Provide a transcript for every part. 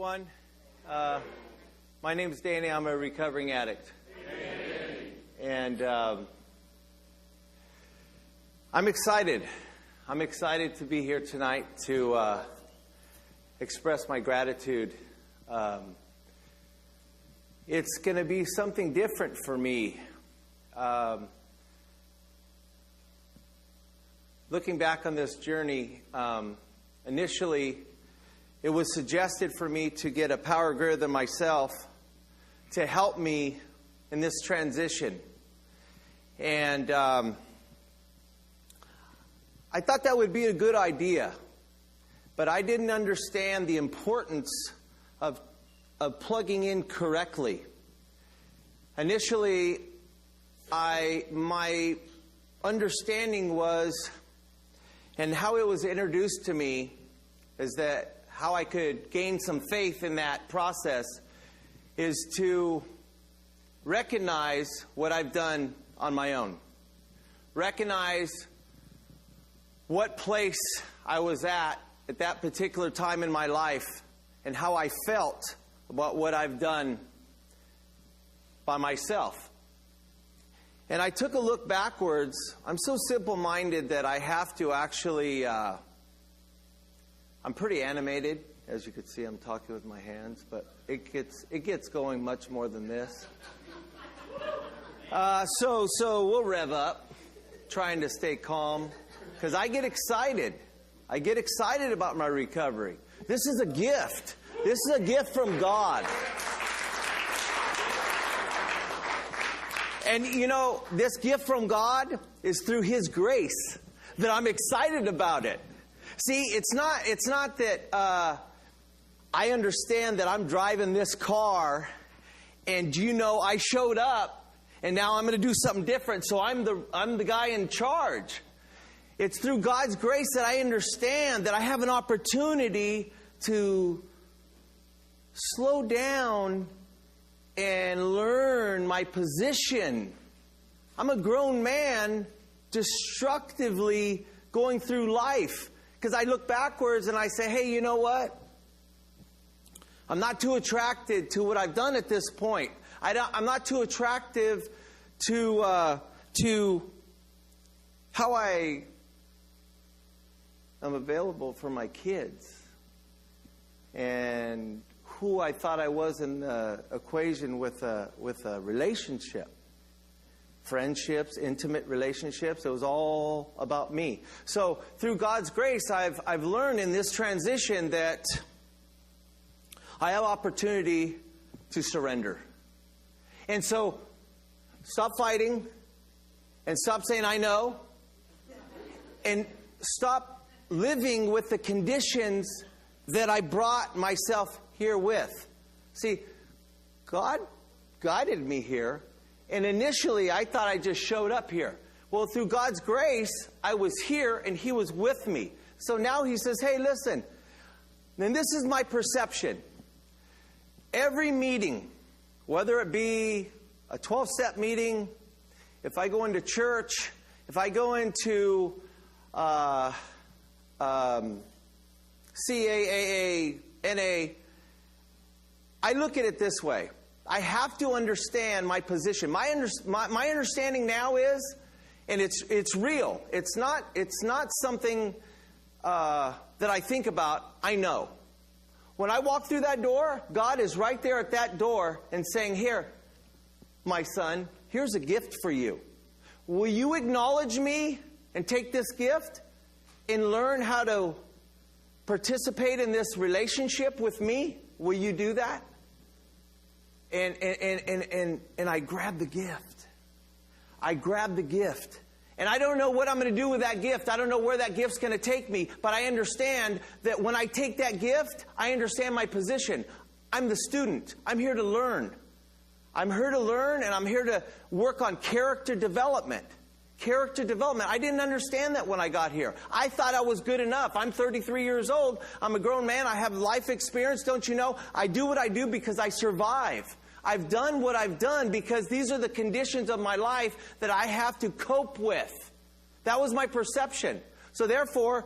everyone. My name is Danny. I'm a recovering addict. And I'm excited. I'm excited to be here tonight to express my gratitude. It's going to be something different for me. Looking back on this journey, initially, it was suggested for me to get a power greater than myself to help me in this transition. And I thought that would be a good idea. But I didn't understand the importance of plugging in correctly. Initially, my understanding was, and how it was introduced to me, is that how I could gain some faith in that process is to recognize what I've done on my own. Recognize what place I was at that particular time in my life and how I felt about what I've done by myself. And I took a look backwards. I'm so simple-minded that I have to actually... I'm pretty animated. As you can see, I'm talking with my hands, but it gets going much more than this. So we'll rev up, trying to stay calm, because I get excited. I get excited about my recovery. This is a gift. This is a gift from God. And you know, this gift from God is through His grace that I'm excited about it. See, it's not that I understand that I'm driving this car and I showed up and now I'm going to do something different, so I'm the guy in charge. It's through God's grace that I understand that I have an opportunity to slow down and learn my position. I'm a grown man destructively going through life. Because I look backwards and I say, hey, you know what? I'm not too attracted to what I've done at this point. I'm not too attractive to how I am available for my kids and who I thought I was in the equation with a relationship. Friendships, intimate relationships. It was all about me. So through God's grace, I've learned in this transition that I have opportunity to surrender. And so stop fighting and stop saying I know and stop living with the conditions that I brought myself here with. See, God guided me here. And initially, I thought I just showed up here. Well, through God's grace, I was here and He was with me. So now He says, hey, listen, and this is my perception. Every meeting, whether it be a 12-step meeting, if I go into church, if I go into CAAA, NA, I look at it this way. I have to understand my position. My understanding now is, and it's real. It's not something that I think about. I know. When I walk through that door, God is right there at that door and saying, here, my son, here's a gift for you. Will you acknowledge me and take this gift and learn how to participate in this relationship with me? Will you do that? And I grabbed the gift. I grabbed the gift. And I don't know what I'm going to do with that gift. I don't know where that gift's going to take me. But I understand that when I take that gift, I understand my position. I'm the student. I'm here to learn. I'm here to learn, and I'm here to work on character development. Character development. I didn't understand that when I got here. I thought I was good enough. I'm 33 years old. I'm a grown man. I have life experience. Don't you know? I do what I do because I survive. I've done what I've done because these are the conditions of my life that I have to cope with. That was my perception. So therefore,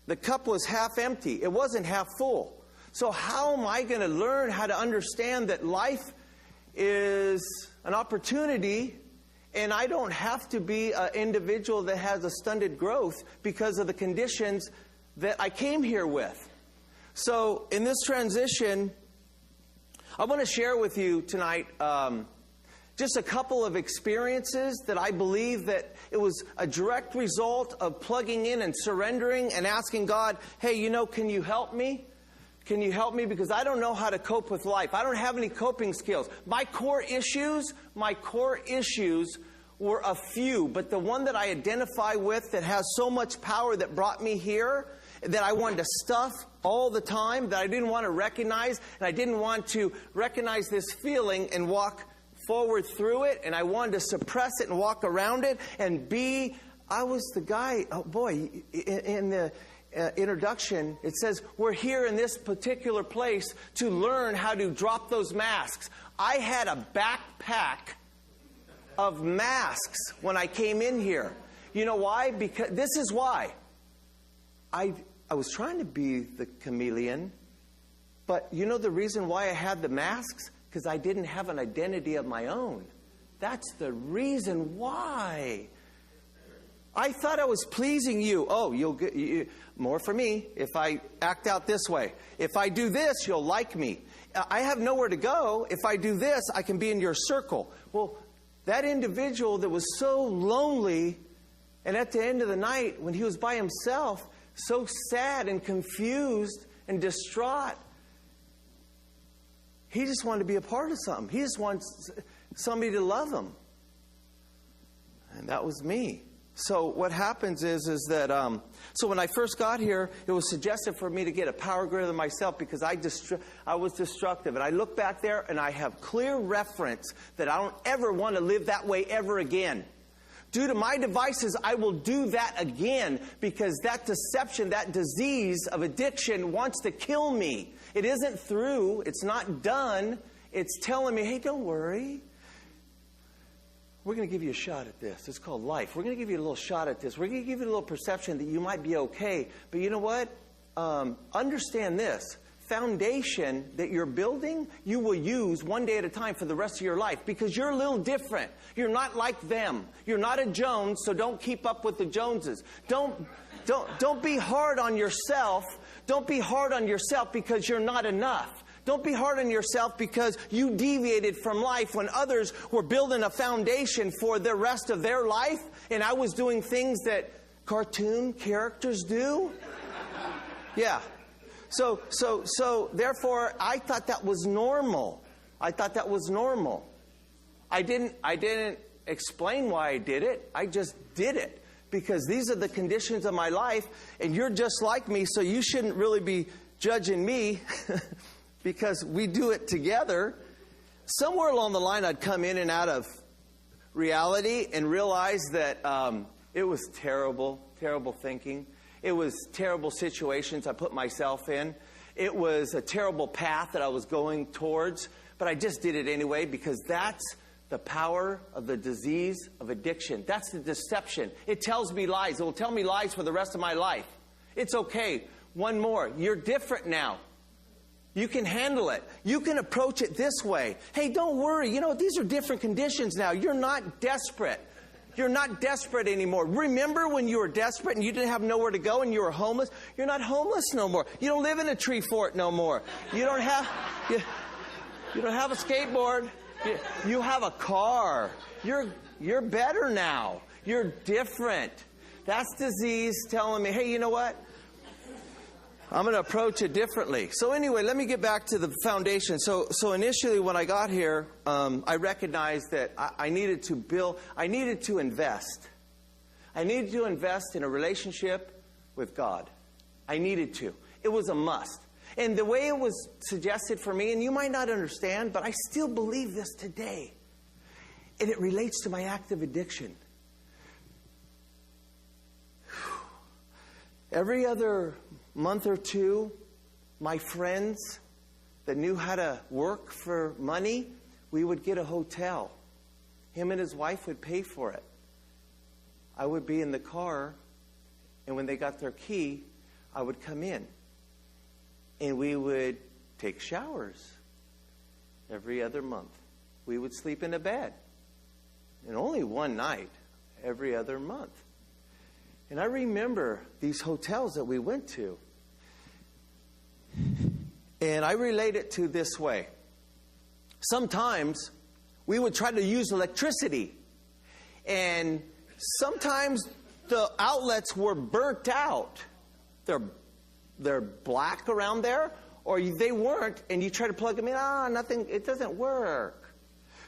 the cup was half empty. It wasn't half full. So how am I going to learn how to understand that life is an opportunity, and I don't have to be an individual that has a stunted growth because of the conditions that I came here with? So in this transition, I want to share with you tonight just a couple of experiences that I believe that it was a direct result of plugging in and surrendering and asking God, hey, can you help me? Can you help me? Because I don't know how to cope with life. I don't have any coping skills. My core issues were a few, but the one that I identify with that has so much power that brought me here, that I wanted to stuff all the time, that I didn't want to recognize, and I didn't want to recognize this feeling and walk forward through it, and I wanted to suppress it and walk around it and I was the guy, in the introduction, it says, we're here in this particular place to learn how to drop those masks. I had a backpack of masks when I came in here. You know why? Because this is why. I was trying to be the chameleon, but you know the reason why I had the masks? Because I didn't have an identity of my own. That's the reason why. I thought I was pleasing you. Oh, you'll get more for me if I act out this way. If I do this, you'll like me. I have nowhere to go. If I do this, I can be in your circle. Well, that individual that was so lonely, and at the end of the night, when he was by himself, so sad and confused and distraught, he just wanted to be a part of something. He just wants somebody to love him. And that was me. So what happens is that, so when I first got here, it was suggested for me to get a power grid of myself because I was destructive. And I look back there and I have clear reference that I don't ever want to live that way ever again. Due to my devices, I will do that again because that deception, that disease of addiction wants to kill me. It isn't through. It's not done. It's telling me, hey, don't worry. We're going to give you a shot at this. It's called life. We're going to give you a little shot at this. We're going to give you a little perception that you might be okay. But you know what? Understand this. Foundation that you're building, you will use one day at a time for the rest of your life because you're a little different. You're not like them. You're not a Jones, so don't keep up with the Joneses. Don't be hard on yourself. Don't be hard on yourself because you're not enough. Don't be hard on yourself because you deviated from life when others were building a foundation for the rest of their life, and I was doing things that cartoon characters do. Yeah. So therefore, I thought that was normal. I thought that was normal. I didn't explain why I did it. I just did it because these are the conditions of my life, and you're just like me, so you shouldn't really be judging me because we do it together. Somewhere along the line, I'd come in and out of reality and realize that it was terrible thinking. It was terrible situations I put myself in. It was a terrible path that I was going towards, but I just did it anyway because that's the power of the disease of addiction. That's the deception. It tells me lies. It will tell me lies for the rest of my life. It's okay. One more. You're different now. You can handle it. You can approach it this way. Hey, don't worry. These are different conditions now. You're not desperate. You're not desperate anymore. Remember when you were desperate and you didn't have nowhere to go and you were homeless? You're not homeless no more. You don't live in a tree fort no more. You don't have a skateboard. You have a car. You're better now. You're different. That's disease telling me, hey, you know what? I'm going to approach it differently. So anyway, let me get back to the foundation. So initially when I got here, I recognized that I needed to invest. I needed to invest in a relationship with God. I needed to. It was a must. And the way it was suggested for me, and you might not understand, but I still believe this today. And it relates to my active addiction. Every other month or two, my friends that knew how to work for money, we would get a hotel. Him and his wife would pay for it. I would be in the car, and when they got their key, I would come in. And we would take showers every other month. We would sleep in a bed. And only one night every other month. And I remember these hotels that we went to. And I relate it to this way. Sometimes we would try to use electricity. And sometimes the outlets were burnt out. They're black around there, or they weren't, and you try to plug them in. Nothing, it doesn't work.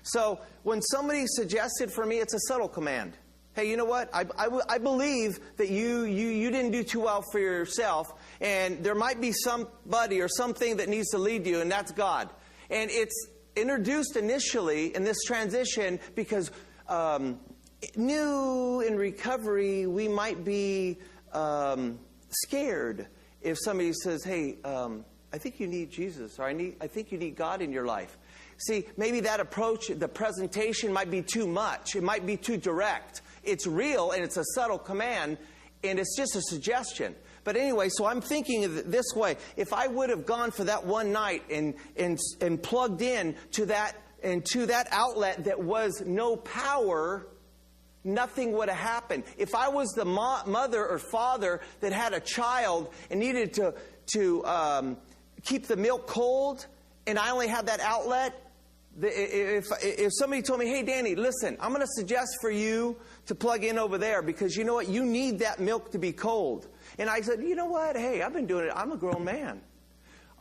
So when somebody suggested for me, it's a subtle command. Hey, you know what? I believe that you didn't do too well for yourself, and there might be somebody or something that needs to lead you, and that's God. And it's introduced initially in this transition because new in recovery, we might be scared if somebody says, hey, I think you need Jesus, or I think you need God in your life. See, maybe that approach, the presentation might be too much. It might be too direct. It's real, and it's a subtle command, and it's just a suggestion. But anyway, so I'm thinking of it this way. If I would have gone for that one night and plugged in to that outlet that was no power, nothing would have happened. If I was the mother or father that had a child and needed to keep the milk cold, and I only had that outlet, if somebody told me, hey, Danny, listen, I'm going to suggest for you to plug in over there because you know what? You need that milk to be cold. And I said, you know what? Hey, I've been doing it. I'm a grown man.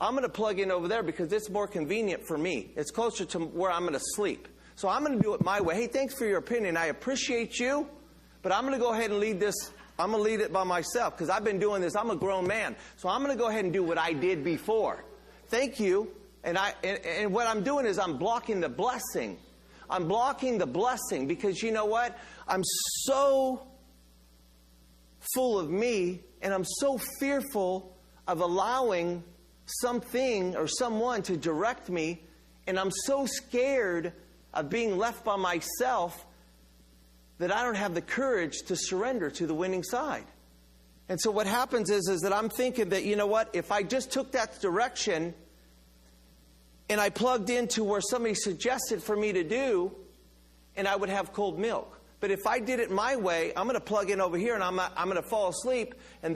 I'm going to plug in over there because it's more convenient for me. It's closer to where I'm going to sleep. So I'm going to do it my way. Hey, thanks for your opinion. I appreciate you, but I'm going to go ahead and lead this. I'm going to lead it by myself because I've been doing this. I'm a grown man. So I'm going to go ahead and do what I did before. Thank you. And what I'm doing is I'm blocking the blessing. I'm blocking the blessing because you know what? I'm so full of me and I'm so fearful of allowing something or someone to direct me, and I'm so scared of being left by myself that I don't have the courage to surrender to the winning side. And so what happens is that I'm thinking that, you know what, if I just took that direction and I plugged into where somebody suggested for me to do, and I would have cold milk. But if I did it my way, I'm going to plug in over here and I'm going to fall asleep, and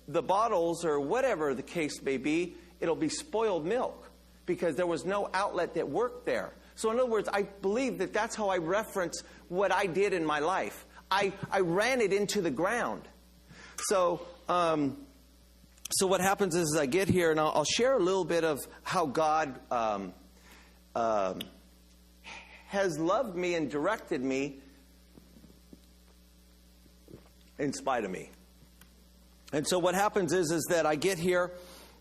the bottles or whatever the case may be, it'll be spoiled milk because there was no outlet that worked there. So in other words, I believe that that's how I reference what I did in my life. I ran it into the ground. So what happens is I get here, and I'll share a little bit of how God has loved me and directed me in spite of me. And so what happens is that I get here,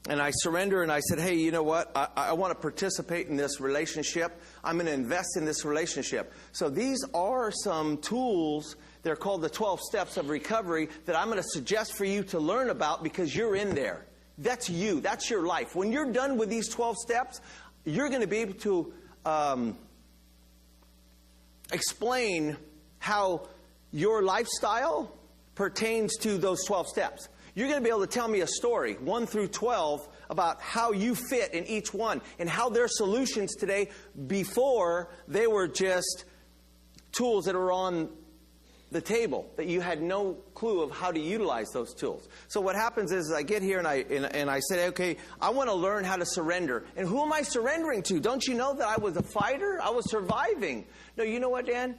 and I surrender, and I said, hey, you know what? I want to participate in this relationship. I'm going to invest in this relationship. So these are some tools. They're called the 12 steps of recovery that I'm going to suggest for you to learn about because you're in there. That's you. That's your life. When you're done with these 12 steps, you're going to be able to explain how your lifestyle pertains to those 12 steps. You're going to be able to tell me a story, 1 through 12, about how you fit in each one and how their solutions today before they were just tools that are on the table, that you had no clue of how to utilize those tools. So what happens is I get here and I say, okay, I want to learn how to surrender. And who am I surrendering to? Don't you know that I was a fighter? I was surviving. No, you know what, Dan?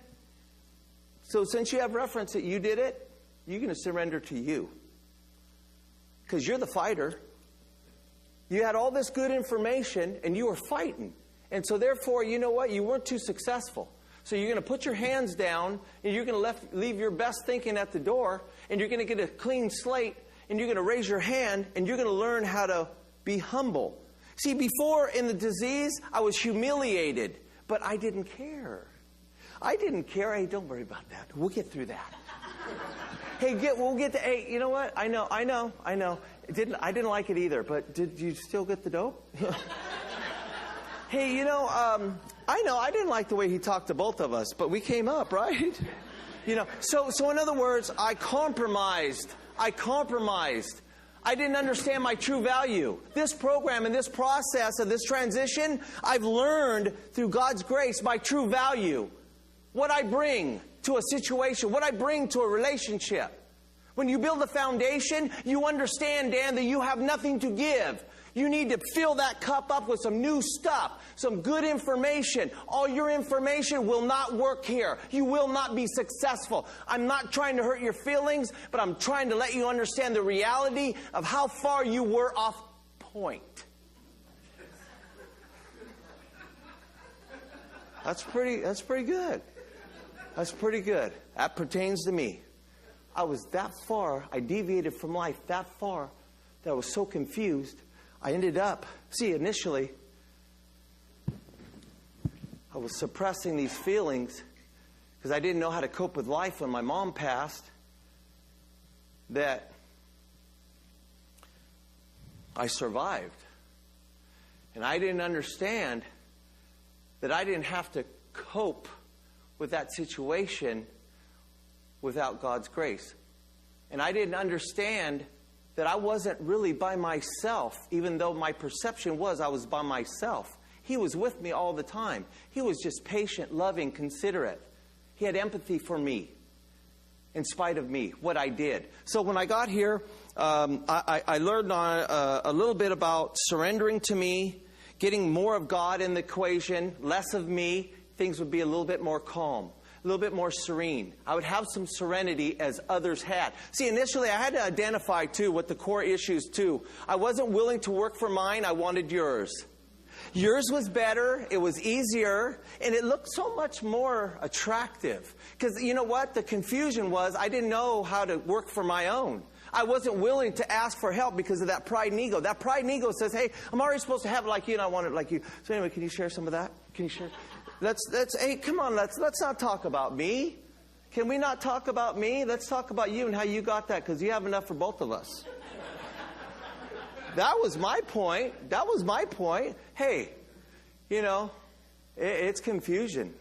So since you have reference that you did it, you're going to surrender to you. Because you're the fighter. You had all this good information and you were fighting. And so therefore, you know what? You weren't too successful. So you're going to put your hands down and you're going to leave your best thinking at the door, and you're going to get a clean slate, and you're going to raise your hand, and you're going to learn how to be humble. See, before in the disease, I was humiliated, but I didn't care. I didn't care. Hey, don't worry about that. We'll get through that. Hey, we'll get to 8. You know what? I know. I didn't like it either, but did you still get the dope? Hey, I know I didn't like the way he talked to both of us, but we came up, right? So in other words, I compromised. I didn't understand my true value. This program and this process of this transition, I've learned through God's grace my true value. What I bring to a situation, what I bring to a relationship. When you build a foundation, you understand, Dan, that you have nothing to give. You need to fill that cup up with some new stuff, some good information. All your information will not work here. You will not be successful. I'm not trying to hurt your feelings, but I'm trying to let you understand the reality of how far you were off point. That's pretty good. That's pretty good. That pertains to me. I was that far, I deviated from life that far that I was so confused. I ended up, initially, I was suppressing these feelings because I didn't know how to cope with life when my mom passed, that I survived. And I didn't understand that I didn't have to cope with that situation without God's grace. And I didn't understand that I wasn't really by myself, even though my perception was I was by myself. He was with me all the time. He was just patient, loving, considerate. He had empathy for me, in spite of me, what I did. So when I got here, I learned a little bit about surrendering to me, getting more of God in the equation, less of me. Things would be a little bit more calm, a little bit more serene. I would have some serenity as others had. See, initially I had to identify, too, what the core issues, too. I wasn't willing to work for mine. I wanted yours. Yours was better, it was easier, and it looked so much more attractive. Because you know what? The confusion was I didn't know how to work for my own. I wasn't willing to ask for help because of that pride and ego. That pride and ego says, hey, I'm already supposed to have it like you and I want it like you. So anyway, can you share some of that? Can you share? Hey, come on, let's not talk about me. Can we not talk about me? Let's talk about you and how you got that, because you have enough for both of us. That was my point. Hey, it's confusion.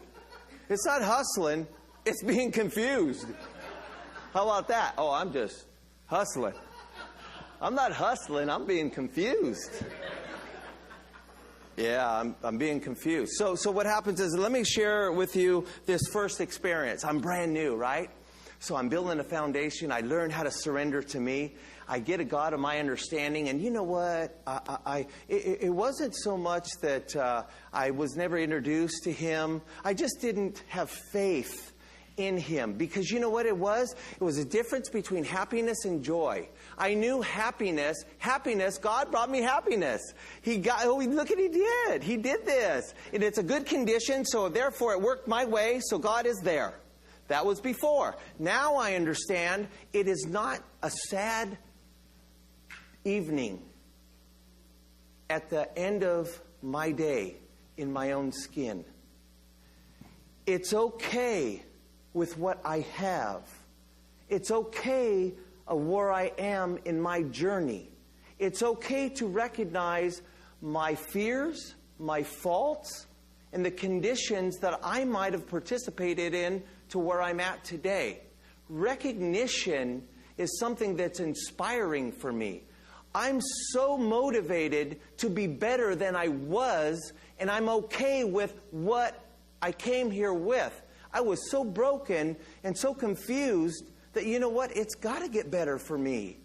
It's not hustling. It's being confused. How about that? Oh, I'm just hustling. I'm not hustling. I'm being confused. Yeah, I'm being confused. So what happens is, let me share with you this first experience. I'm brand new, right? So I'm building a foundation. I learned how to surrender to me. I get a God of my understanding. And you know what? It wasn't so much that I was never introduced to Him. I just didn't have faith in Him. Because you know what it was? It was a difference between happiness and joy. I knew happiness. God brought me happiness. Look at He did. He did this. And it's a good condition, so therefore it worked my way, so God is there. That was before. Now I understand it is not a sad evening at the end of my day in my own skin. It's okay with what I have. It's okay where I am in my journey. It's okay to recognize my fears, my faults, and the conditions that I might have participated in to where I'm at today. Recognition is something that's inspiring for me. I'm so motivated to be better than I was, and I'm okay with what I came here with. I was so broken and so confused that, you know what, it's got to get better for me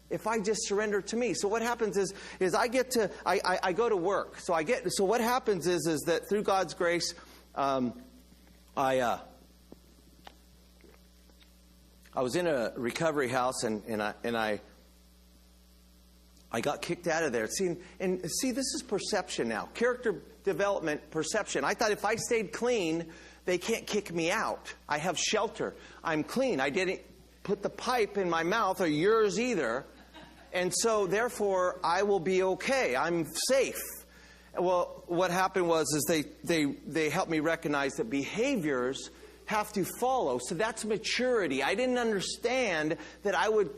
if I just surrender to me. So what happens is I go to work. So what happens is that through God's grace, I was in a recovery house and I got kicked out of there. See, this is perception now. Character development, perception. I thought if I stayed clean, they can't kick me out. I have shelter. I'm clean. I didn't put the pipe in my mouth, or yours either. And so, therefore, I will be okay. I'm safe. Well, what happened was they helped me recognize that behaviors have to follow. So that's maturity. I didn't understand that I would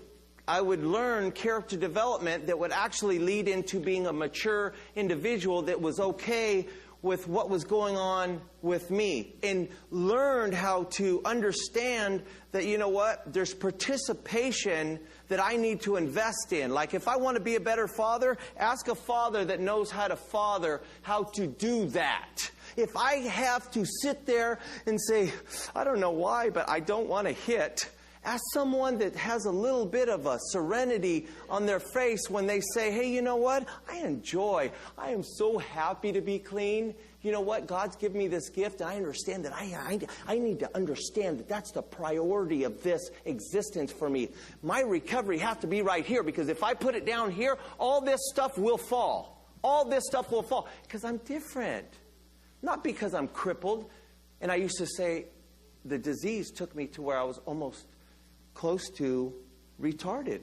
I would learn character development that would actually lead into being a mature individual that was okay with what was going on with me, and learned how to understand that, you know what, there's participation that I need to invest in. Like if I want to be a better father, ask a father that knows how to father, how to do that. If I have to sit there and say, I don't know why, but I don't want to hit, ask someone that has a little bit of a serenity on their face when they say, hey, you know what? I am so happy to be clean. You know what? God's given me this gift. And I understand that I need to understand that that's the priority of this existence for me. My recovery has to be right here, because if I put it down here, all this stuff will fall. All this stuff will fall because I'm different. Not because I'm crippled. And I used to say the disease took me to where I was almost close to retarded.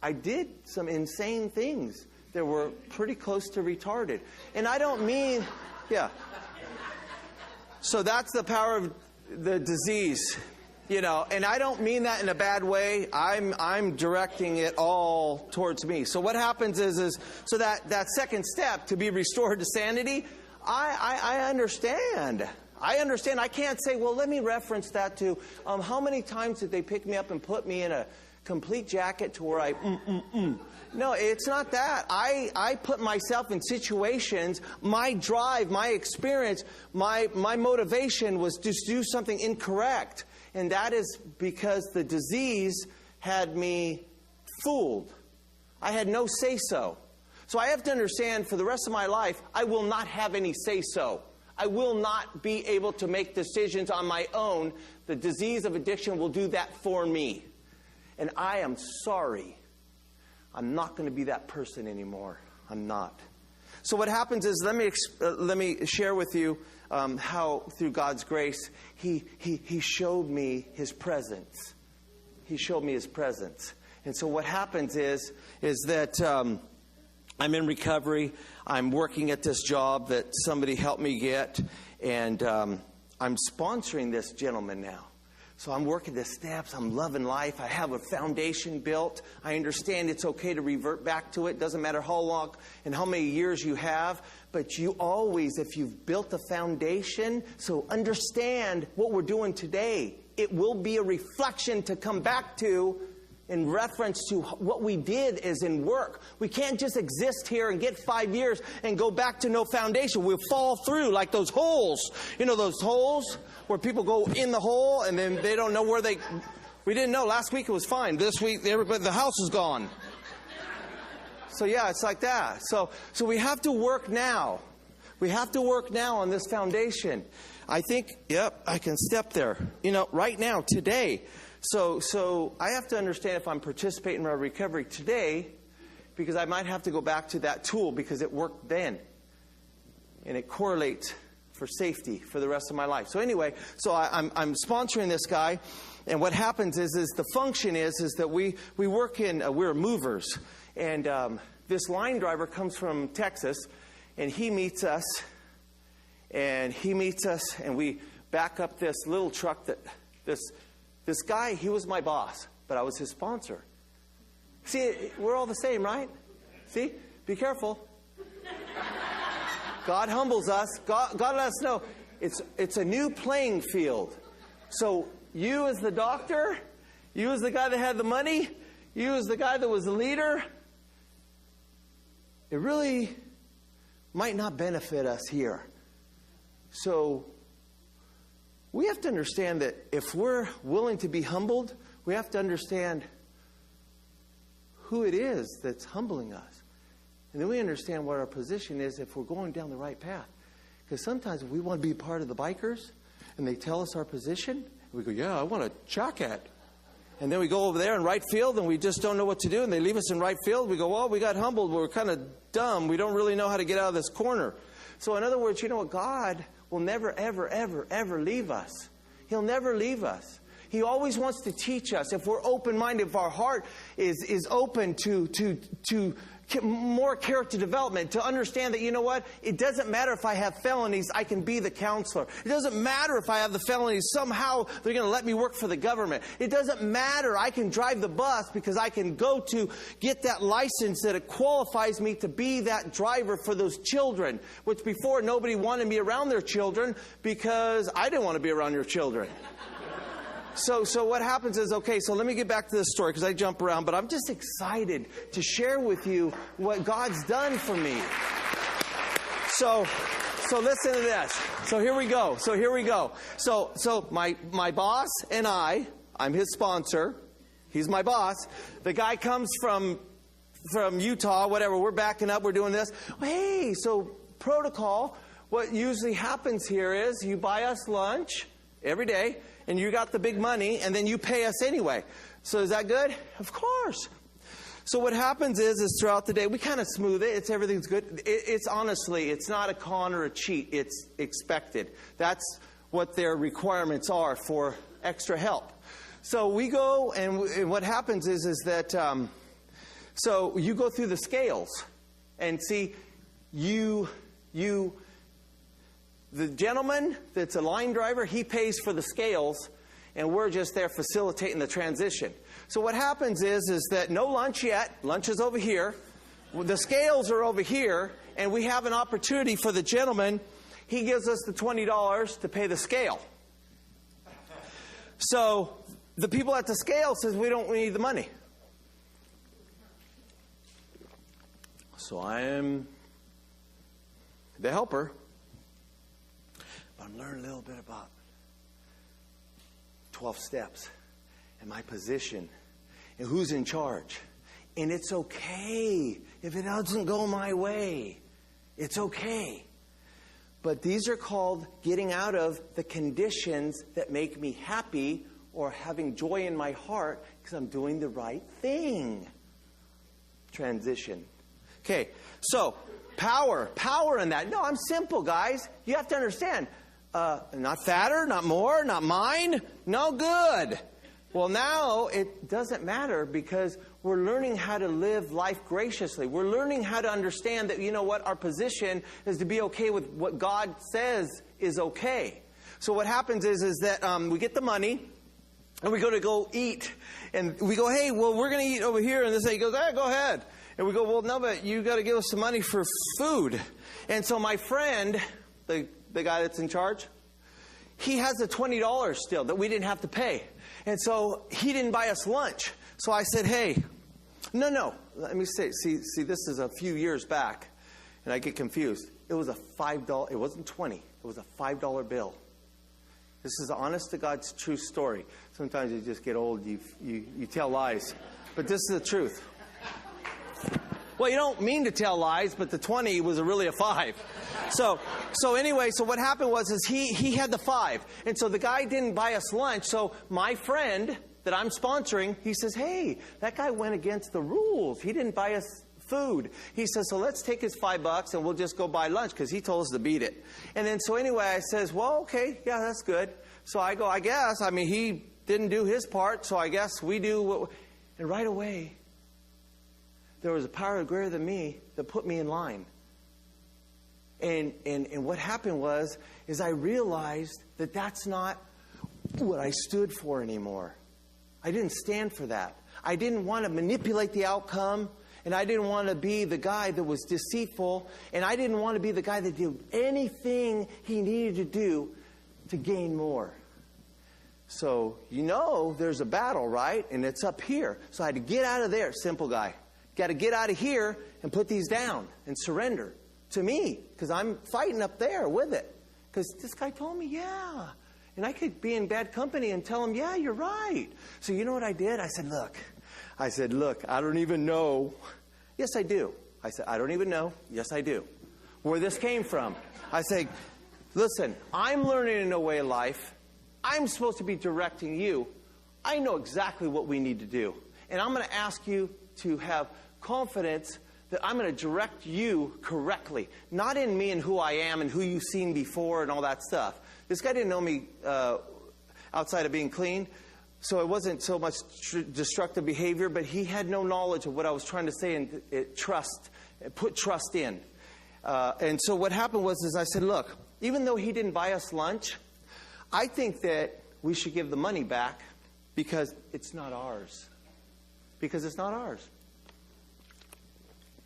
I did some insane things that were pretty close to retarded. And I don't mean, yeah. So that's the power of the disease, you know. And I don't mean that in a bad way. I'm directing it all towards me. So what happens is so that second step to be restored to sanity, I understand. I understand. I can't say, well, let me reference that to how many times did they pick me up and put me in a complete jacket to where I No, it's not that. I put myself in situations, my drive, my experience, my motivation was to do something incorrect. And that is because the disease had me fooled. I had no say-so. So I have to understand for the rest of my life, I will not have any say-so. I will not be able to make decisions on my own. The disease of addiction will do that for me. And I am sorry. I'm not going to be that person anymore. I'm not. So what happens is, let me share with you how through God's grace, He showed me His presence. He showed me His presence. And so what happens is that I'm in recovery. I'm working at this job that somebody helped me get, and I'm sponsoring this gentleman now. So I'm working the steps. I'm loving life. I have a foundation built. I understand it's okay to revert back to it. Doesn't matter how long and how many years you have, but you always, if you've built a foundation, so understand what we're doing today. It will be a reflection to come back to in reference to what we did is in work. We can't just exist here and get 5 years and go back to no foundation. We'll fall through like those holes. You know those holes where people go in the hole and then they don't know where they... We didn't know. Last week it was fine. This week, everybody, the house is gone. So yeah, it's like that. So we have to work now. We have to work now on this foundation. I think, yep, I can step there. You know, right now, today... So I have to understand if I'm participating in my recovery today, because I might have to go back to that tool because it worked then. And it correlates for safety for the rest of my life. So anyway, so I'm sponsoring this guy. And what happens is the function is that we work in, we're movers. And this line driver comes from Texas, and he meets us. And we back up this little truck that this guy, he was my boss, but I was his sponsor. See, we're all the same, right? See? Be careful. God humbles us. God let us know it's a new playing field. So you as the doctor, you as the guy that had the money, you as the guy that was the leader, it really might not benefit us here. So we have to understand that if we're willing to be humbled, we have to understand who it is that's humbling us. And then we understand what our position is if we're going down the right path. Because sometimes we want to be part of the bikers, and they tell us our position, and we go, yeah, I want to chalk at. And then we go over there in right field, and we just don't know what to do, and they leave us in right field. We go, well, we got humbled. We're kind of dumb. We don't really know how to get out of this corner. So in other words, you know what? God will never, ever, ever, ever leave us. He'll never leave us. He always wants to teach us. If we're open-minded, if our heart is open to more character development, to understand that, you know what, it doesn't matter if I have felonies, I can be the counselor. It doesn't matter if I have the felonies, somehow they're going to let me work for the government. It doesn't matter, I can drive the bus because I can go to get that license that it qualifies me to be that driver for those children, which before nobody wanted me around their children because I didn't want to be around your children. So what happens is, okay, so let me get back to this story because I jump around, but I'm just excited to share with you what God's done for me. So listen to this. So here we go. So my boss and I'm his sponsor. He's my boss. The guy comes from Utah, whatever. We're backing up. We're doing this. Hey, so protocol, what usually happens here is you buy us lunch every day, and you got the big money, and then you pay us anyway. So is that good? Of course. So what happens is throughout the day, we kind of smooth it. Everything's good. It's honestly, it's not a con or a cheat. It's expected. That's what their requirements are for extra help. So we go, and what happens is that, so you go through the scales, and see, the gentleman that's a line driver, he pays for the scales, and we're just there facilitating the transition. So what happens is that no lunch yet. Lunch is over here. The scales are over here, and we have an opportunity for the gentleman. He gives us the $20 to pay the scale. So the people at the scale says, we need the money. So I am the helper. I'm learning a little bit about 12 steps and my position and who's in charge. And it's okay if it doesn't go my way. It's okay. But these are called getting out of the conditions that make me happy or having joy in my heart because I'm doing the right thing. Transition. Okay, so power in that. No, I'm simple, guys. You have to understand. Not fatter, not more, not mine. No good. Well, now it doesn't matter because we're learning how to live life graciously. We're learning how to understand that, you know what, our position is to be okay with what God says is okay. So what happens is that we get the money and we go eat. And we go, hey, well, we're going to eat over here. And this guy goes, hey, go ahead. And we go, well, no, but you got to give us some money for food. And so my friend, the guy that's in charge, he has the $20 still that we didn't have to pay. And so he didn't buy us lunch. So I said, hey, no, let me say, see, this is a few years back, and I get confused. It was a $5, it wasn't 20, it was a $5 bill. This is an honest to God's true story. Sometimes you just get old, you tell lies. But this is the truth. Well, you don't mean to tell lies, but the 20 was really a 5. So anyway, so what happened was he had the 5. And so the guy didn't buy us lunch. So my friend that I'm sponsoring, he says, hey, that guy went against the rules. He didn't buy us food. He says, so let's take his $5 and we'll just go buy lunch because he told us to beat it. And then so anyway, I says, well, okay, yeah, that's good. So I go, I guess, I mean, he didn't do his part, so I guess we do what. And right away, there was a power greater than me that put me in line. And what happened was I realized that that's not what I stood for anymore. I didn't stand for that. I didn't want to manipulate the outcome, and I didn't want to be the guy that was deceitful, and I didn't want to be the guy that did anything he needed to do to gain more. So, there's a battle, right? And it's up here. So I had to get out of there, simple guy. Got to get out of here and put these down and surrender to me because I'm fighting up there with it. Because this guy told me, yeah. And I could be in bad company and tell him, yeah, you're right. So you know what I did? I said, look, I don't even know. Yes, I do. I said, I don't even know. Yes, I do. Where this came from. I said, listen, I'm learning a new way of life. I'm supposed to be directing you. I know exactly what we need to do. And I'm going to ask you to have confidence that I'm going to direct you correctly. Not in me and who I am and who you've seen before and all that stuff. This guy didn't know me outside of being clean. So it wasn't so much destructive behavior, but he had no knowledge of what I was trying to say and put trust in. And so what happened was I said, look, even though he didn't buy us lunch, I think that we should give the money back because it's not ours. Because it's not ours.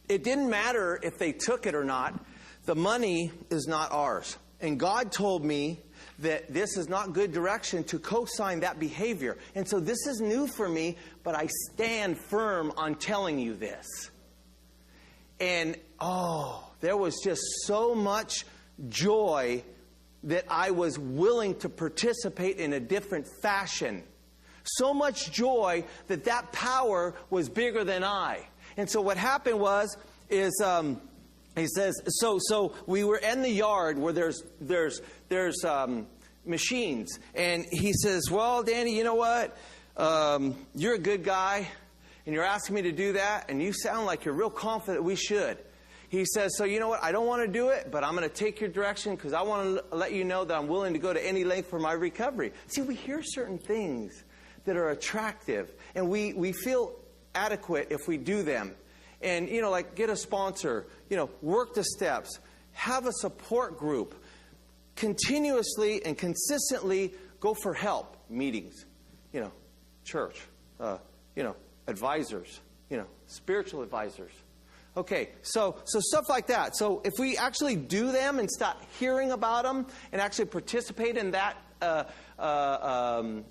It didn't matter if they took it or not. The money is not ours. And God told me that this is not good direction to co-sign that behavior. And so this is new for me, but I stand firm on telling you this. And, there was just so much joy that I was willing to participate in a different fashion. So much joy that power was bigger than I. And so what happened is he says, so we were in the yard where there's machines. And he says, well, Danny, you know what? You're a good guy, and you're asking me to do that, and you sound like you're real confident we should. He says, so you know what? I don't want to do it, but I'm going to take your direction because I want to let you know that I'm willing to go to any length for my recovery. See, we hear certain things that are attractive, and we feel adequate if we do them. And, like get a sponsor, work the steps, have a support group, continuously and consistently go for help, meetings, church, advisors, spiritual advisors. Okay, so stuff like that. So if we actually do them and start hearing about them and actually participate in that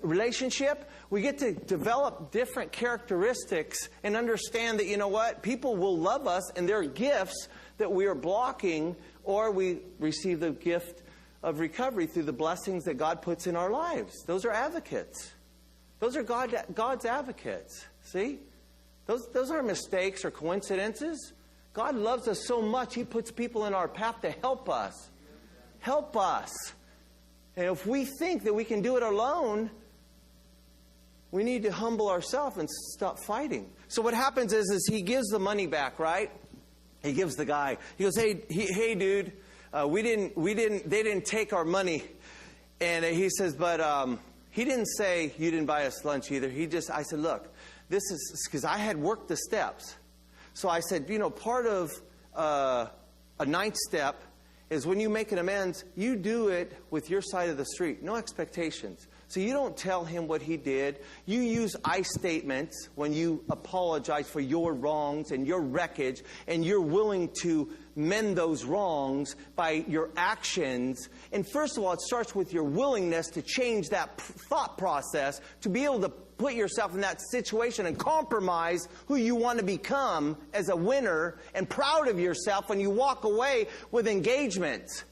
relationship, we get to develop different characteristics and understand that, you know what, people will love us and there are gifts that we are blocking, or we receive the gift of recovery through the blessings that God puts in our lives. Those are advocates. Those are God's advocates. See? Those aren't mistakes or coincidences. God loves us so much, He puts people in our path to help us. Help us. And if we think that we can do it alone, we need to humble ourselves and stop fighting. So what happens is he gives the money back, right? He gives the guy. He goes, hey, dude, they didn't take our money. And he says, but he didn't say you didn't buy us lunch either. I said, look, this is because I had worked the steps. So I said, part of a ninth step is when you make an amends, you do it with your side of the street. No expectations. So you don't tell him what he did. You use I statements when you apologize for your wrongs and your wreckage, and you're willing to mend those wrongs by your actions. And first of all, it starts with your willingness to change that thought process, to be able to put yourself in that situation and compromise who you want to become as a winner, and proud of yourself when you walk away with engagements.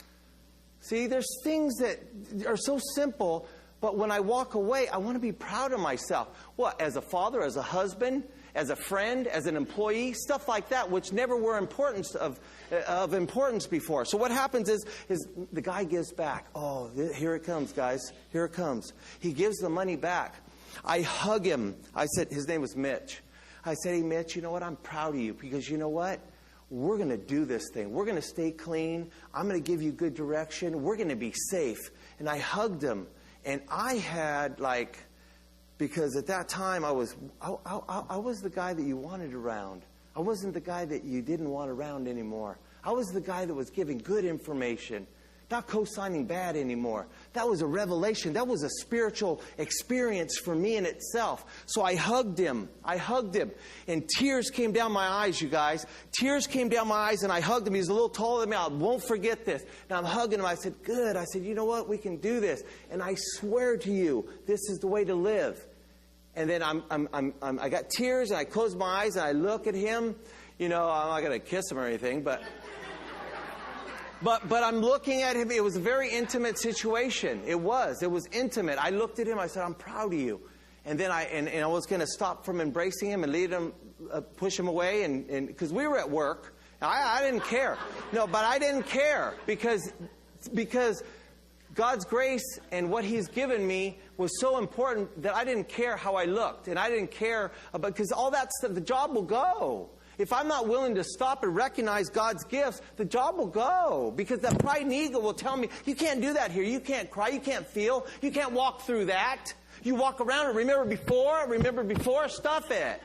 See, there's things that are so simple, but when I walk away, I want to be proud of myself. What? As a father, as a husband, as a friend, as an employee, stuff like that, which never were of importance before. So what happens is the guy gives back. Oh, here it comes, guys. Here it comes. He gives the money back. I hug him. I said, his name was Mitch. I said, hey, Mitch, you know what? I'm proud of you because you know what? We're going to do this thing. We're going to stay clean. I'm going to give you good direction. We're going to be safe. And I hugged him. And I had because at that time I was the guy that you wanted around. I wasn't the guy that you didn't want around anymore. I was the guy that was giving good information, not co-signing bad anymore. That was a revelation. That was a spiritual experience for me in itself. So I hugged him. And tears came down my eyes, you guys. Tears came down my eyes, and I hugged him. He was a little taller than me. I won't forget this. And I'm hugging him. I said, good. I said, you know what? We can do this. And I swear to you, this is the way to live. And then I got tears, and I closed my eyes, and I look at him. I'm not going to kiss him or anything, but I'm looking at him. It was a very intimate situation. It was intimate. I looked at him. I said, I'm proud of you. And then I was going to stop from embracing him and lead him, push him away, and because we were at work. I didn't care. No, but I didn't care because God's grace and what He's given me was so important that I didn't care how I looked, and I didn't care about, because all that stuff, the job will go. If I'm not willing to stop and recognize God's gifts, the job will go. Because that pride and ego will tell me, you can't do that here. You can't cry. You can't feel. You can't walk through that. You walk around and remember before, stuff it.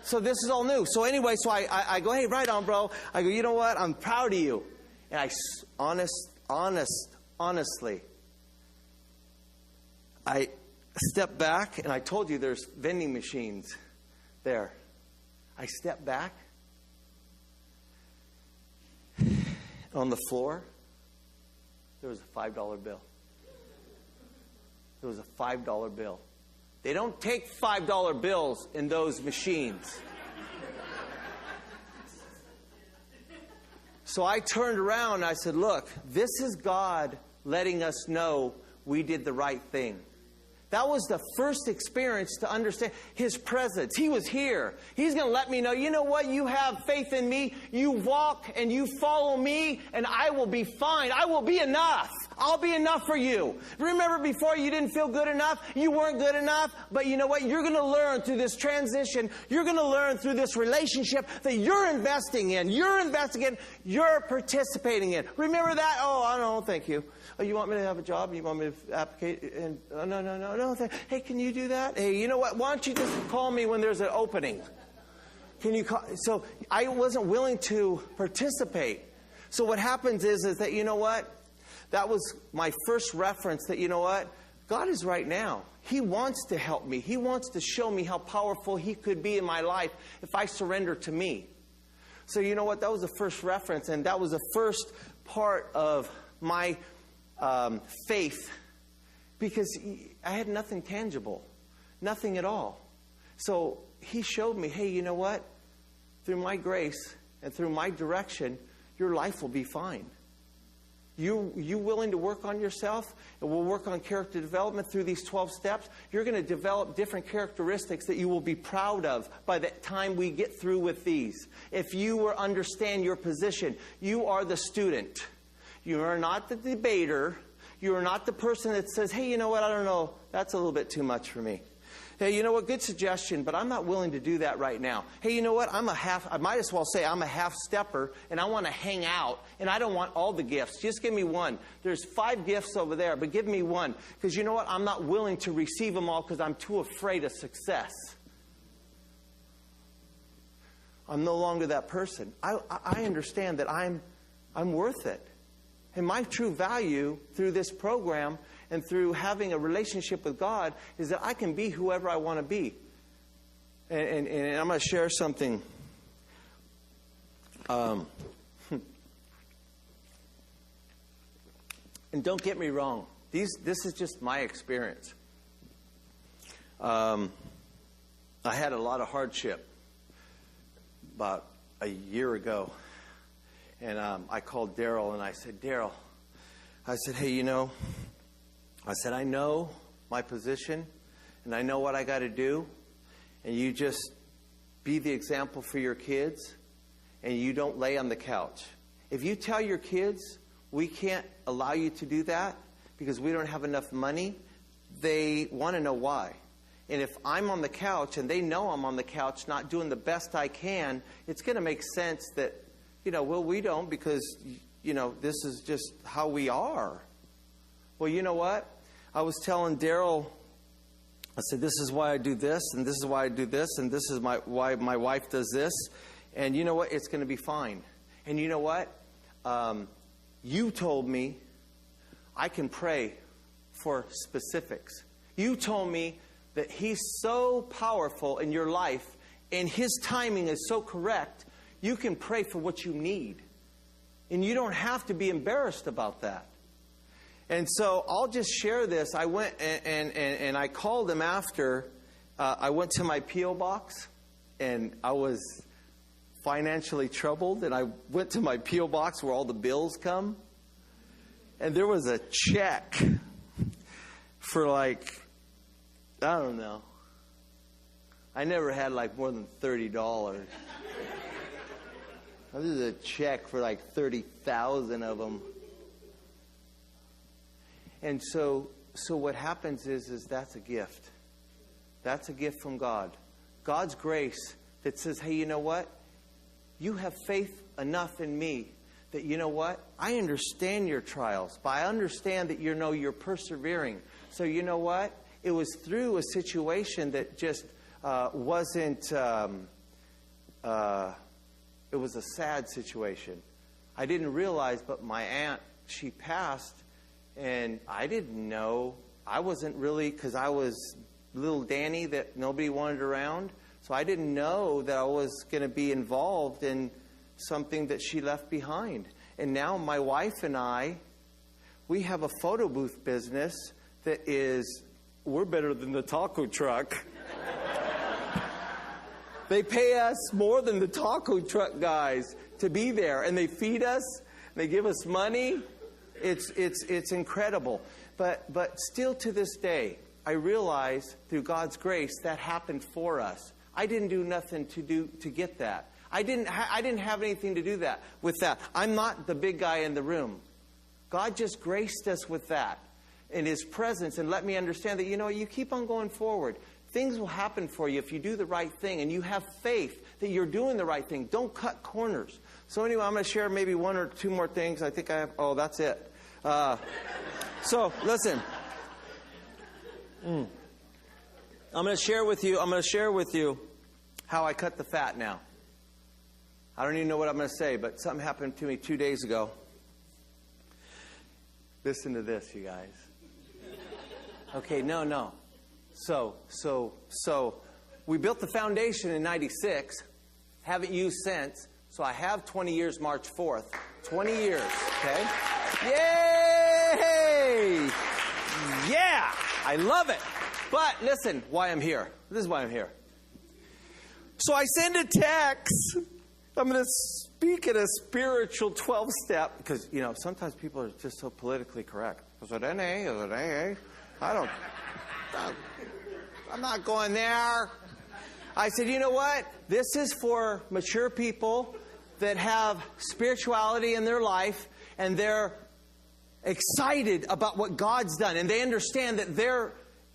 So this is all new. So anyway, so I go, hey, right on, bro. I go, you know what? I'm proud of you. And I, honestly, I stepped back, and I told you there's vending machines there. I stepped back. On the floor, there was a $5 bill. There was a $5 bill. They don't take $5 bills in those machines. So I turned around and I said, look, this is God letting us know we did the right thing. That was the first experience to understand His presence. He was here. He's going to let me know, you know what? You have faith in me. You walk and you follow me, and I will be fine. I will be enough. I'll be enough for you. Remember before you didn't feel good enough? You weren't good enough. But you know what? You're going to learn through this transition. You're going to learn through this relationship that you're investing in. You're investing in. You're participating in. Remember that? Oh, I don't know. Thank you. Oh, you want me to have a job? You want me to applicate? And, oh, no. Hey, can you do that? Hey, you know what? Why don't you just call me when there's an opening? Can you call? So I wasn't willing to participate. So what happens is that, you know what? That was my first reference that, you know what? God is right now. He wants to help me. He wants to show me how powerful He could be in my life if I surrender to me. So you know what? That was the first reference, and that was the first part of my faith, because I had nothing tangible, nothing at all. So He showed me, hey, you know what? Through my grace and through my direction, your life will be fine. You willing to work on yourself, and we'll work on character development through these 12 steps. You're going to develop different characteristics that you will be proud of by the time we get through with these. If you will understand your position, you are the student. You are not the debater. You are not the person that says, hey, you know what, I don't know, that's a little bit too much for me. Hey, you know what, good suggestion, but I'm not willing to do that right now. Hey, you know what, I might as well say I'm a half-stepper, and I want to hang out, and I don't want all the gifts. Just give me one. There's 5 gifts over there, but give me one. Because you know what, I'm not willing to receive them all because I'm too afraid of success. I'm no longer that person. I understand that I'm worth it. And my true value through this program and through having a relationship with God is that I can be whoever I want to be. And I'm going to share something. And don't get me wrong. This is just my experience. I had a lot of hardship about a year ago. And I called Daryl and I said, Daryl, I said, hey, you know, I know my position and I know what I got to do. And you just be the example for your kids and you don't lay on the couch. If you tell your kids we can't allow you to do that because we don't have enough money, they want to know why. And if I'm on the couch and they know I'm on the couch not doing the best I can, it's going to make sense that, you know, well, we don't because, you know, this is just how we are. Well, you know what? I was telling Daryl, I said, this is why I do this, and this is why I do this, and this is why my wife does this. And you know what? It's going to be fine. And you know what? You told me I can pray for specifics. You told me that He's so powerful in your life, and His timing is so correct, you can pray for what you need. And you don't have to be embarrassed about that. And so I'll just share this. I went and I called him after. I went to my P.O. box, and I was financially troubled. And I went to my P.O. box where all the bills come. And there was a check for like, I don't know. I never had like more than $30. This is a check for like 30,000 of them. And so what happens is that's a gift. That's a gift from God. God's grace that says, hey, you know what? You have faith enough in me that, you know what? I understand your trials, but I understand that you're persevering. So you know what? It was through a situation that just wasn't, it was a sad situation. I didn't realize, but my aunt, she passed, and I didn't know. I wasn't really, because I was little Danny that nobody wanted around. So I didn't know that I was going to be involved in something that she left behind. And now my wife and I, we have a photo booth business that is, we're better than the taco truck. They pay us more than the taco truck guys to be there. And they feed us, they give us money. It's incredible. But still to this day, I realize through God's grace that happened for us. I didn't do nothing to get that. I didn't have anything to do with that. I'm not the big guy in the room. God just graced us with that in His presence and let me understand that, you keep on going forward. Things will happen for you if you do the right thing and you have faith that you're doing the right thing. Don't cut corners. So anyway, I'm going to share maybe one or two more things. I think that's it. So listen. I'm going to share with you how I cut the fat now. I don't even know what I'm going to say, but something happened to me 2 days ago. Listen to this, you guys. Okay, no. So we built the foundation in 96. Haven't used since. So I have 20 years March 4th. 20 years, okay? Yay! Yeah! I love it. But listen, why I'm here. This is why I'm here. So I send a text. I'm going to speak at a spiritual 12-step. Because, sometimes people are just so politically correct. Is it NA? Is it AA? I'm not going there. I said, you know what? This is for mature people that have spirituality in their life. And they're excited about what God's done. And they understand that they're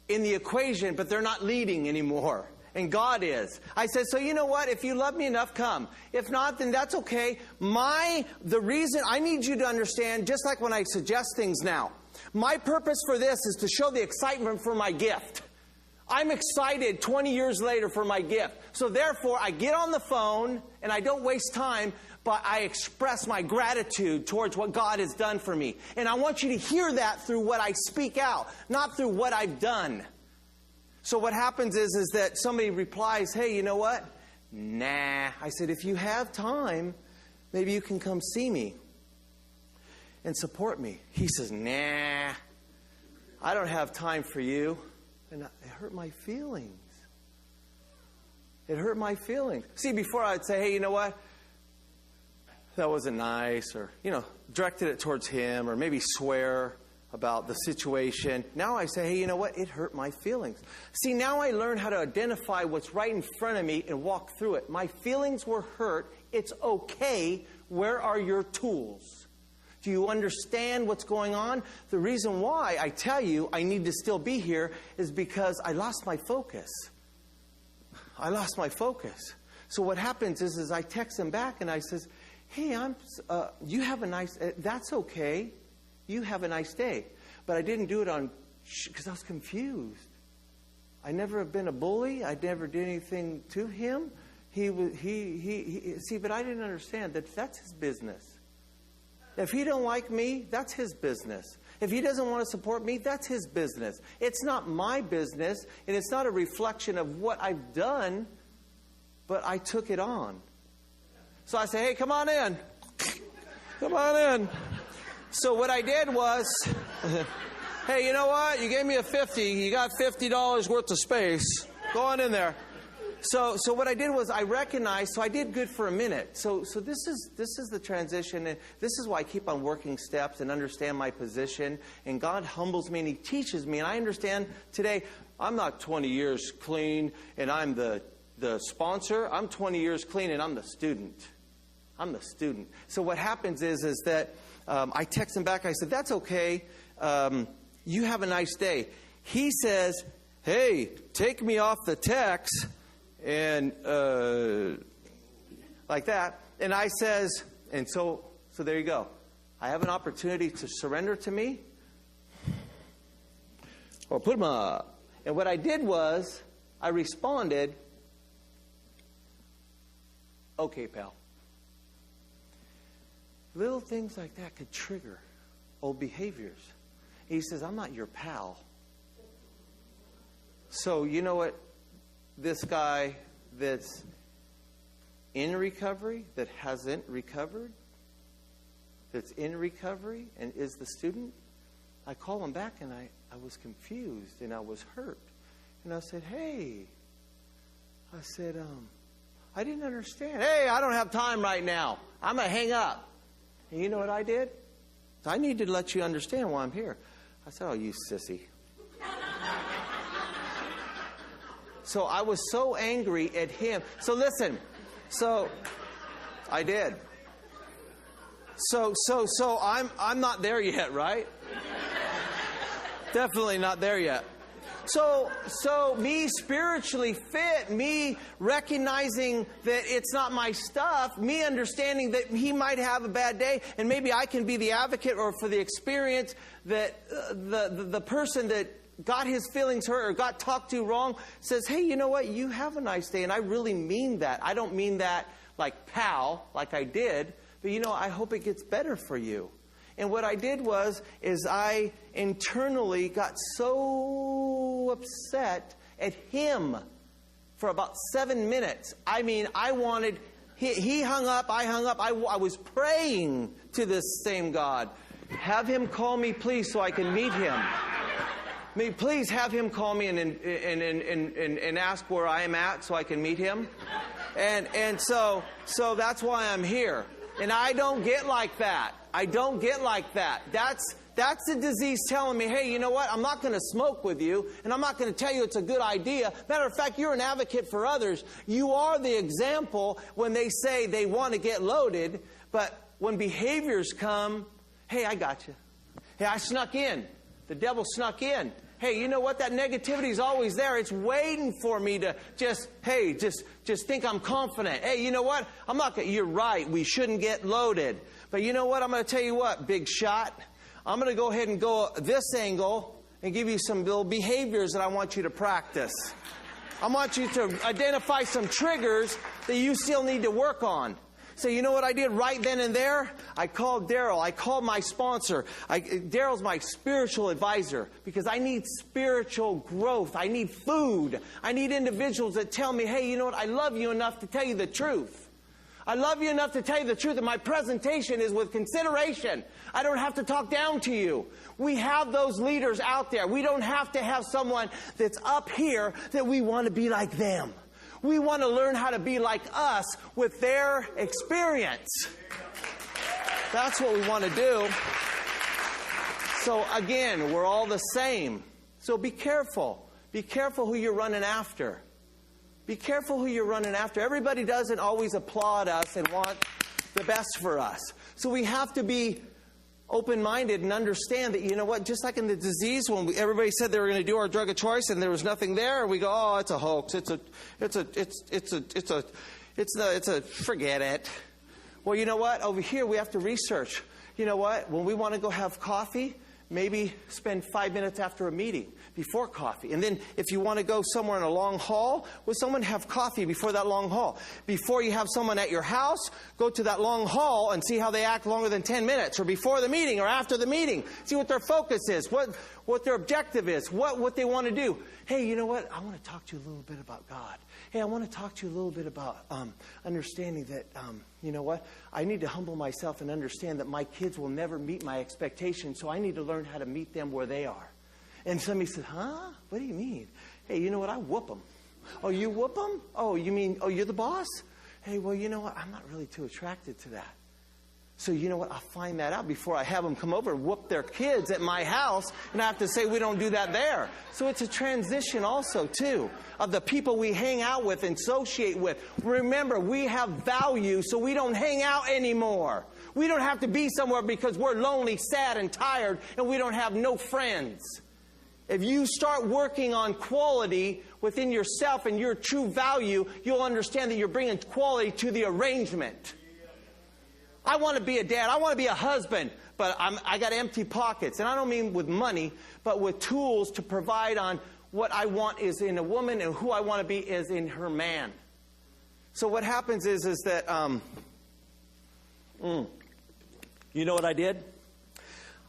in the equation, but they're not leading anymore. And God is. I said, so you know what? If you love me enough, come. If not, then that's okay. The reason I need you to understand, just like when I suggest things now, my purpose for this is to show the excitement for my gift. I'm excited 20 years later for my gift. So therefore, I get on the phone and I don't waste time, but I express my gratitude towards what God has done for me. And I want you to hear that through what I speak out, not through what I've done. So what happens is that somebody replies, hey, you know what? Nah. I said, if you have time, maybe you can come see me and support me. He says, nah, I don't have time for you. And it hurt my feelings. It hurt my feelings. See, before I'd say, hey, you know what? That wasn't nice, or, directed it towards him, or maybe swear about the situation. Now I say, hey, you know what? It hurt my feelings. See, now I learn how to identify what's right in front of me and walk through it. My feelings were hurt. It's okay. Where are your tools? Do you understand what's going on? The reason why I tell you I need to still be here is because I lost my focus. I lost my focus. So what happens is I text him back and I says, hey, you have a nice, that's okay. You have a nice day. But I didn't do it because I was confused. I never have been a bully. I never did anything to him. See, but I didn't understand that that's his business. If he don't like me, that's his business. If he doesn't want to support me, that's his business. It's not my business, and it's not a reflection of what I've done, but I took it on. So I say, hey, come on in. Come on in. So what I did was, hey, you know what? You gave me a $50. You got $50 worth of space. Go on in there. So what I did was I recognized, so I did good for a minute. So this is the transition, and this is why I keep on working steps and understand my position. And God humbles me and He teaches me. And I understand today, I'm not 20 years clean and I'm the sponsor. I'm 20 years clean and I'm the student. I'm the student. So what happens is that I text him back. I said, that's okay. You have a nice day. He says, hey, take me off the text And like that. And I says, and so there you go. I have an opportunity to surrender to me or put them up. And what I did was I responded, okay, pal. Little things like that could trigger old behaviors. He says, I'm not your pal. So you know what? This guy that's in recovery, that hasn't recovered, that's in recovery and is the student, I call him back and I was confused and I was hurt. And I said, hey, I didn't understand. Hey, I don't have time right now. I'm going to hang up. And you know what I did? I need to let you understand why I'm here. I said, oh, you sissy. So I was so angry at him. So listen. So I did. So I'm not there yet, right? Definitely not there yet. So me spiritually fit, me recognizing that it's not my stuff, me understanding that he might have a bad day, and maybe I can be the advocate or for the experience that the person that got his feelings hurt or got talked to wrong says, hey, you know what? You have a nice day, and I really mean that. I don't mean that like pal, like I did, but you know, I hope it gets better for you. And what I did is I internally got so upset at him for about 7 minutes. I mean, I wanted, he hung up, I hung up. I was praying to this same God. Have him call me, please, so I can meet him. Please have him call me and ask where I am at so I can meet him. And so that's why I'm here. And I don't get like that. I don't get like that. That's the disease telling me, hey, you know what? I'm not going to smoke with you, and I'm not going to tell you it's a good idea. Matter of fact, you're an advocate for others. You are the example when they say they want to get loaded, but when behaviors come, hey, I got you. Hey, I snuck in. The devil snuck in. Hey, you know what? That negativity is always there. It's waiting for me to just think I'm confident. Hey, you know what? You're right. We shouldn't get loaded. But you know what? I'm going to tell you what, big shot. I'm going to go ahead and go this angle and give you some little behaviors that I want you to practice. I want you to identify some triggers that you still need to work on. So you know what I did right then and there? I called Daryl. I called my sponsor. Daryl's my spiritual advisor because I need spiritual growth. I need food. I need individuals that tell me, hey, you know what? I love you enough to tell you the truth. I love you enough to tell you the truth, and my presentation is with consideration. I don't have to talk down to you. We have those leaders out there. We don't have to have someone that's up here that we want to be like them. We want to learn how to be like us with their experience. That's what we want to do. So again, we're all the same. So be careful. Be careful who you're running after. Be careful who you're running after. Everybody doesn't always applaud us and want the best for us. So we have to be open-minded and understand that, you know what, just like in the disease when everybody said they were going to do our drug of choice and there was nothing there, and we go, oh, it's a hoax, forget it. Well, you know what, over here we have to research. You know what, when we want to go have coffee, maybe spend 5 minutes after a meeting before coffee. And then if you want to go somewhere in a long haul, with someone have coffee before that long haul. Before you have someone at your house, go to that long haul and see how they act longer than 10 minutes, or before the meeting or after the meeting. See what their focus is, what their objective is, what they want to do. Hey, you know what? I want to talk to you a little bit about God. Hey, I want to talk to you a little bit about understanding that, you know what? I need to humble myself and understand that my kids will never meet my expectations, so I need to learn how to meet them where they are. And somebody said, huh? What do you mean? Hey, you know what? I whoop them. Oh, you whoop them? Oh, you mean, oh, you're the boss? Hey, well, you know what? I'm not really too attracted to that. So you know what? I'll find that out before I have them come over and whoop their kids at my house, and I have to say we don't do that there. So it's a transition also, too, of the people we hang out with and associate with. Remember, we have value, so we don't hang out anymore. We don't have to be somewhere because we're lonely, sad, and tired, and we don't have no friends. If you start working on quality within yourself and your true value, you'll understand that you're bringing quality to the arrangement. I want to be a dad. I want to be a husband. But I got empty pockets. And I don't mean with money, but with tools to provide on what I want is in a woman and who I want to be is in her man. So what happens is that, you know what I did?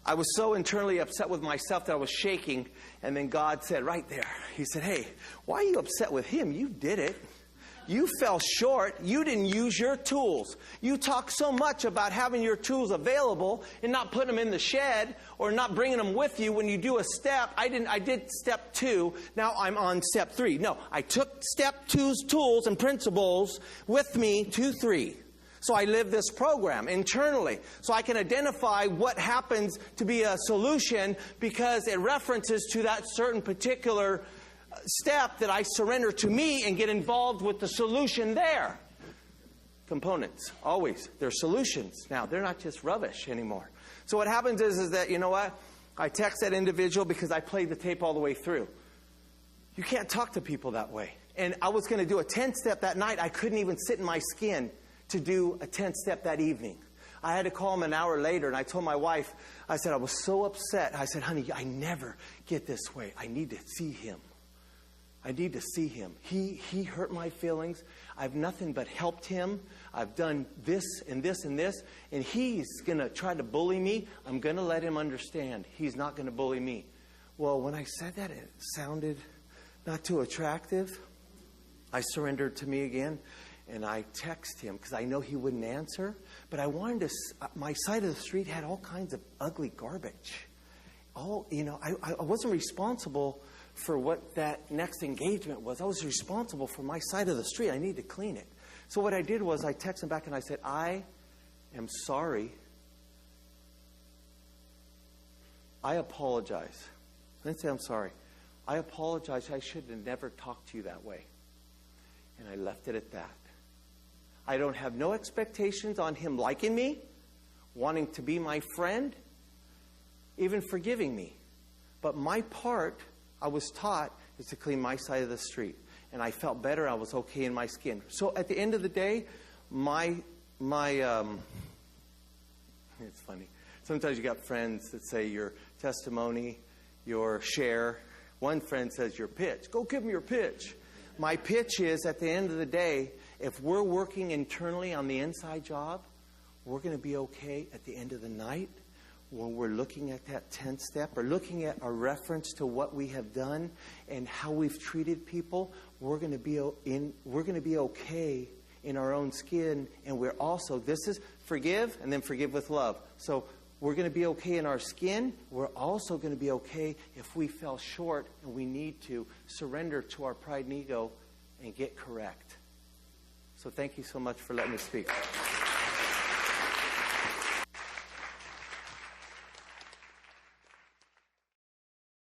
I was so internally upset with myself that I was shaking. And then God said right there, He said, hey, why are you upset with him? You did it. You fell short. You didn't use your tools. You talk so much about having your tools available and not putting them in the shed or not bringing them with you when you do a step. I did step 2. Now I'm on step 3. No, I took step 2's tools and principles with me to 3. So I live this program internally. So I can identify what happens to be a solution because it references to that certain particular step that I surrender to me and get involved with the solution there. Components, always. They're solutions. Now, they're not just rubbish anymore. So what happens is that, you know what? I text that individual because I played the tape all the way through. You can't talk to people that way. And I was going to do a 10-step that night. I couldn't even sit in my skin to do a 10-step that evening. I had to call him an hour later, and I told my wife, I said, I was so upset. I said, honey, I never get this way. I need to see him. I need to see him. He hurt my feelings. I've nothing but helped him. I've done this and this and this. And he's going to try to bully me. I'm going to let him understand. He's not going to bully me. Well, when I said that, it sounded not too attractive. I surrendered to me again. And I text him because I know he wouldn't answer. But I wanted to, my side of the street had all kinds of ugly garbage. I wasn't responsible for what that next engagement was. I was responsible for my side of the street. I need to clean it. So what I did was I texted him back and I said, I am sorry. I apologize. I didn't say I'm sorry. I apologize. I should have never talked to you that way. And I left it at that. I don't have no expectations on him liking me, wanting to be my friend, even forgiving me. But my part, I was taught, is to clean my side of the street. And I felt better. I was okay in my skin. So at the end of the day, it's funny. Sometimes you got friends that say your testimony, your share. One friend says your pitch. Go give them your pitch. My pitch is, at the end of the day, if we're working internally on the inside job, we're going to be okay at the end of the night. When we're looking at that 10th step or looking at a reference to what we have done and how we've treated people, we're going to be okay in our own skin. And we're also, this is forgive and then forgive with love. So we're going to be okay in our skin. We're also going to be okay if we fell short and we need to surrender to our pride and ego and get correct. So thank you so much for letting me speak.